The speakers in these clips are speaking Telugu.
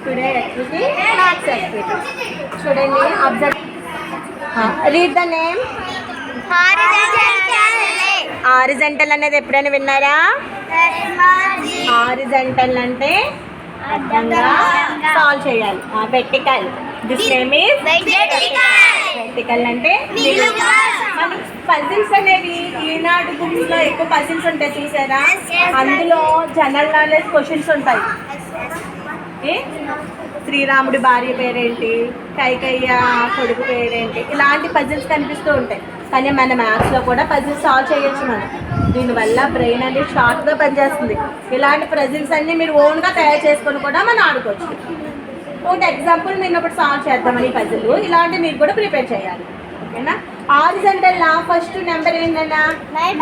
Today activity maths activity. చూడండి, observe, read the name. Horizontal అనేది ఎప్పుడైనా విన్నారా? హారిజంటల్ అంటే అడ్డంగా సాల్వ్ చేయాలి. Vertical, this name is vertical అంటే మన పజిల్స్ అనేవి ఈనాడు బుక్స్ లో ఎక్కువ పజిల్స్ ఉంటాయి చూసారా? అందులో జనరల్ నాలెడ్జ్ క్వశ్చన్స్ ఉంటాయి. శ్రీరాముడి భార్య పేరేంటి, కైకయ్య కొడుకు పేరేంటి, ఇలాంటి పజిల్స్ కనిపిస్తూ ఉంటాయి. కానీ మన మ్యాథ్స్లో కూడా పజిల్స్ సాల్వ్ చేయొచ్చు మనం. దీనివల్ల బ్రెయిన్ అనేది షార్ప్గా పనిచేస్తుంది. ఇలాంటి పజిల్స్ అన్నీ మీరు ఓన్గా తయారు చేసుకొని కూడా మనం ఆడుకోవచ్చు. ఒకటి ఎగ్జాంపుల్ నేను ఒకటి సాల్వ్ చేద్దామని పజిల్, ఇలాంటి మీరు కూడా ప్రిపేర్ చేయాలి. ఓకేనా? హారిజంటల్ లా ఫస్ట్ నెంబర్ ఏంటన్నా? 9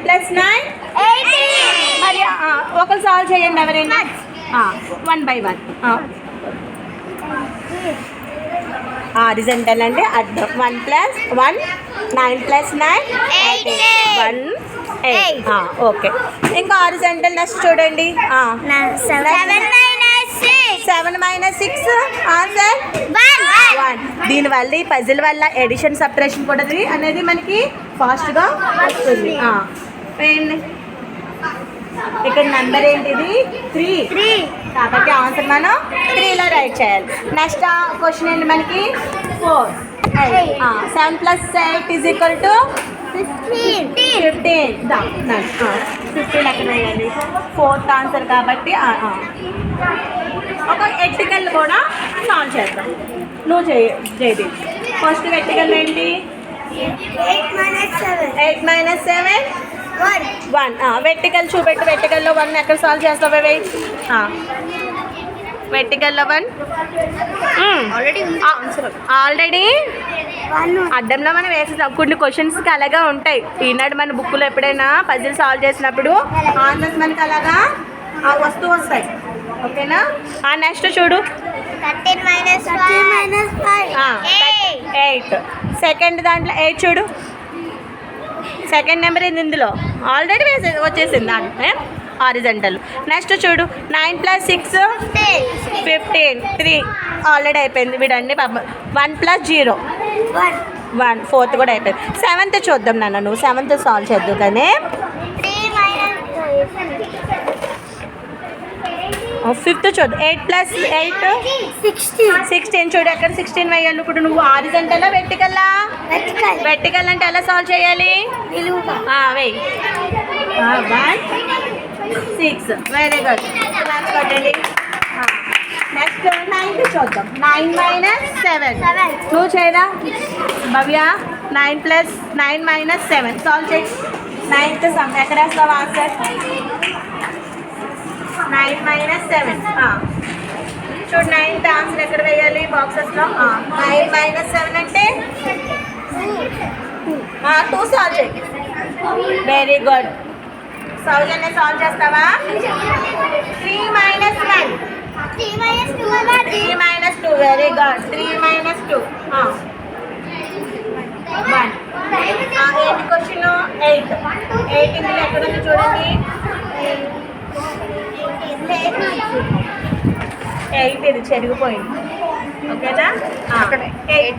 + 9 మరి ఒకరు సాల్వ్ చేయండి ఎవరైనా, 1 by 1. హారిజంటల్ అంటే అడ్డం. 1 + 1 9 + 9 1 8. ఓకే. ఇంకా హారిజంటల్ నెక్స్ట్ చూడండి. 7 - 6 ఆన్సర్ 1. దీనివల్ల ఈ పజిల్ వల్ల ఎడిషన్ సబ్ట్రాక్షన్ కూడా అనేది మనకి ఫాస్ట్గా వస్తుంది. ఇక్కడ నెంబర్ ఏంటిది? 3. కాబట్టి ఆన్సర్ మనం 3లో రైట్ చేయాలి. నెక్స్ట్ క్వశ్చన్ ఏంటి మనకి? 4 7 + 8 = 15. 15 ఎక్కడ వేయాలి? 4th ఆన్సర్ కాబట్టి ఒక ఎట్టికల్ కూడా సాల్వ్ చేద్దాం. నువ్వు చేయి. ఫస్ట్ ఎట్టికల్ ఏంటి? 8 - 7 1. వెర్టికల్ చూపెట్టు. వెర్టికల్లో 1 ఎక్కడ సాల్వ్ చేస్తావా? వెర్టికల్లో 1 ఆల్రెడీ అడ్డంలో మనం వేసేసాం. కొన్ని క్వశ్చన్స్కి అలాగా ఉంటాయి. ఈనాడు మన బుక్లో ఎప్పుడైనా పజిల్ సాల్వ్ చేసినప్పుడు ఆన్సర్స్ మనకి అలాగా వస్తూ వస్తాయి. ఓకేనా? నెక్స్ట్ చూడు. 8. సెకండ్ దాంట్లో 8 చూడు. సెకండ్ నెంబర్ ఇది ఇందులో ఆల్రెడీ వచ్చేసింది దాంట్లో హారిజంటల్. నెక్స్ట్ చూడు. 9 + 6 15. 3 ఆల్రెడీ అయిపోయింది. వీడన్నీ 1 + 0 1. 4th కూడా అయిపోయింది. 7th చూద్దాం నాన్న. నువ్వు 7th సాల్వ్ చేద్దు కానీ 5th చూద్దాం. 8 + 8 16 చూడు. ఎక్కడ 16 వేయాలి? ఇప్పుడు నువ్వు హారిజంటల్ వెర్టికల్లా? వెర్టికల్ అంటే ఎలా సాల్వ్ చేయాలి? వెయ్యి. 1 6. Very good. కొట్టండి. నెక్స్ట్ 9th చూద్దాం. 9 - 7 నువ్వు చేయరా భవ్య? 9 + 9 - 7 సాల్వ్ చేయి. 9th సమ్ ఎక్కడ వేస్తావు ఆన్సర్? 9 - 7 చూడు. 9th ఆన్సర్ ఎక్కడ వేయాలి? బాక్సెస్లో. 9 - 7 అంటే 2 సాల్వ్ చేయి. Very good. సౌజన్య సాల్వ్ చేస్తావా? 3 - 1 3 - 2 వెరీ గుడ్. 3 - 2 1. ఏంటి క్వశ్చన్? 8 ఇందులో ఎక్కడుంది చూడండి. 8 ఇది చెరిగిపోయింది. ఓకేనా? 8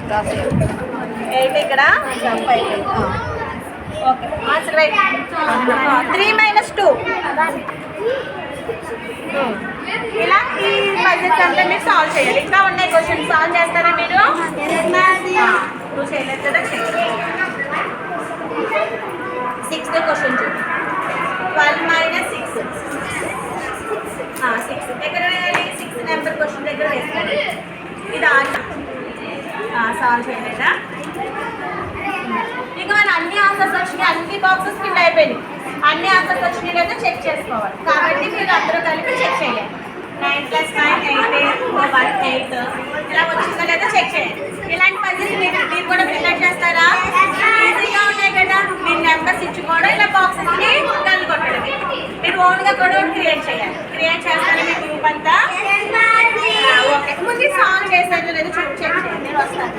ఇక్కడ జంప్ అయిపోయింది. ఓకే. Answer right. 3 - 2 ఇలా ఈ పజిల్స్ అంతా మీరు సాల్వ్ చేయాలి. ఇంకా ఉన్నాయి క్వశ్చన్ సాల్వ్ చేస్తారా మీరు? నువ్వు చేయలేదు కదా? 6th క్వశ్చన్ చూడు. 12 - 6 6 ఎక్కడ వేయాలి? 6th నెంబర్ క్వశ్చన్ దగ్గర వేసుకోండి. ఇది సాల్వ్ చేయలేదా? ఇంకా మన అన్ని ఆన్సర్స్ వచ్చినాయి. అన్ని బాక్సెస్ కింద అయిపోయినాయి. అన్ని ఆన్సర్స్ వచ్చినాయి లేదా చెక్ చేసుకోవాలి. కాబట్టి మీరు అందరూ కలిపి చెక్ చేయాలి. 9 + 9 8 1 8 ఇలా వచ్చిందా లేదా చెక్ చేయాలి. ఇలాంటి పజిల్స్ మీరు కూడా ప్రిపేర్ చేస్తారా? ఈజీగా ఉన్నాయి కదా. మీరు నెంబర్స్ ఇచ్చుకోవడం, ఇలా బాక్సెస్ని గల్లు కొట్టడం. మీరు ఓన్గా కూడా క్రియేట్ చేయాలి. క్రియేట్ చేస్తారా మీ గ్రూప్ అంతా? ఓకే. ముందు సాల్వ్ చేశారు లేదా చెక్ చేయండి. నేను వస్తాను.